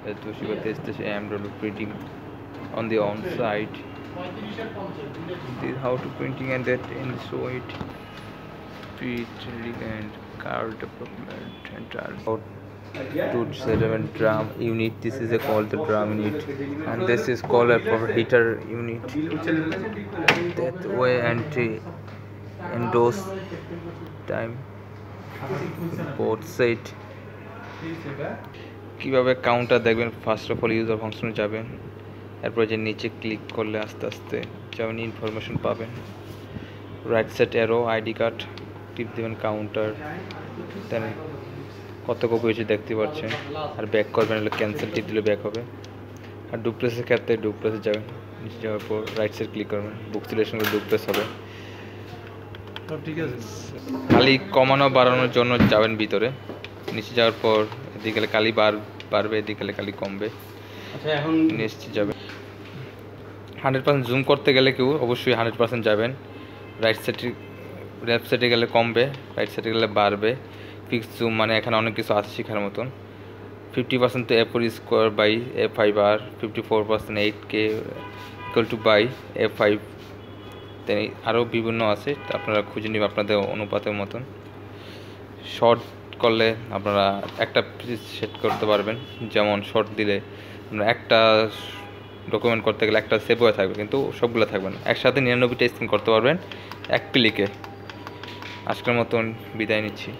that we got this embroidery printing on the on side. This is how to printing and that in show it featuring and card development and how to sediment drum unit. This is a called the drum unit, and this is called a for heater unit. That way endorse time both set কিভাবে counter দেখবেন first of all user ফাংশনে যাবেন এরপর যে নিচে click করলে আস্তে আস্তে যেমন ইনফরমেশন পাবেন right side arrow ID card টিপ দেবেন কাউন্টার দেন কত কপি হয়েছে দেখতে পাচ্ছেন আর ব্যাক করবেন হলে ক্যান্সেল টিপ দিলে ব্যাক হবে আর ডুপ্লেসের ক্ষেত্রে ডুপ্লেসে যাবেন নিচে যাওয়ার পর রাইট সাইড ক্লিক করবেন বুক সিলেকশন করে ডুপ্লেস হবে ঠিক আছে খালি কমানো বাড়ানোর জন্য যাবেন ভিতরে নিচে যাওয়ার পর এদিকে গেলে খালি বাড়বে এদিকে গেলে খালি কমবে আচ্ছা এখন নিচে যাবে 100% জুম করতে গেলে কেউ অবশ্যই 100% যাবেন রাইট সাইডে গেলে কমবে রাইট সাইডে গেলে বাড়বে ফিক্স জুম মানে এখানে অনেক কিছু আছে শেখার মতন 50% তো f4 square by f5r 54% 8k equal to by f5 তেন আরও বিভিন্ন আছে আপনারা খুঁজে নেবেন আপনাদের অনুপাতের মতন শর্ট করলে আপনারা একটা সেট করতে পারবেন যেমন শর্ট দিলে আপনারা একটা ডকুমেন্ট করতে গেলে একটা সেভ হয়ে থাকবে কিন্তু সবগুলো থাকবে না একসাথে 99টা স্ক্রিন করতে পারবেন এক ক্লিকে আজকের মতন বিদায় নিচ্ছি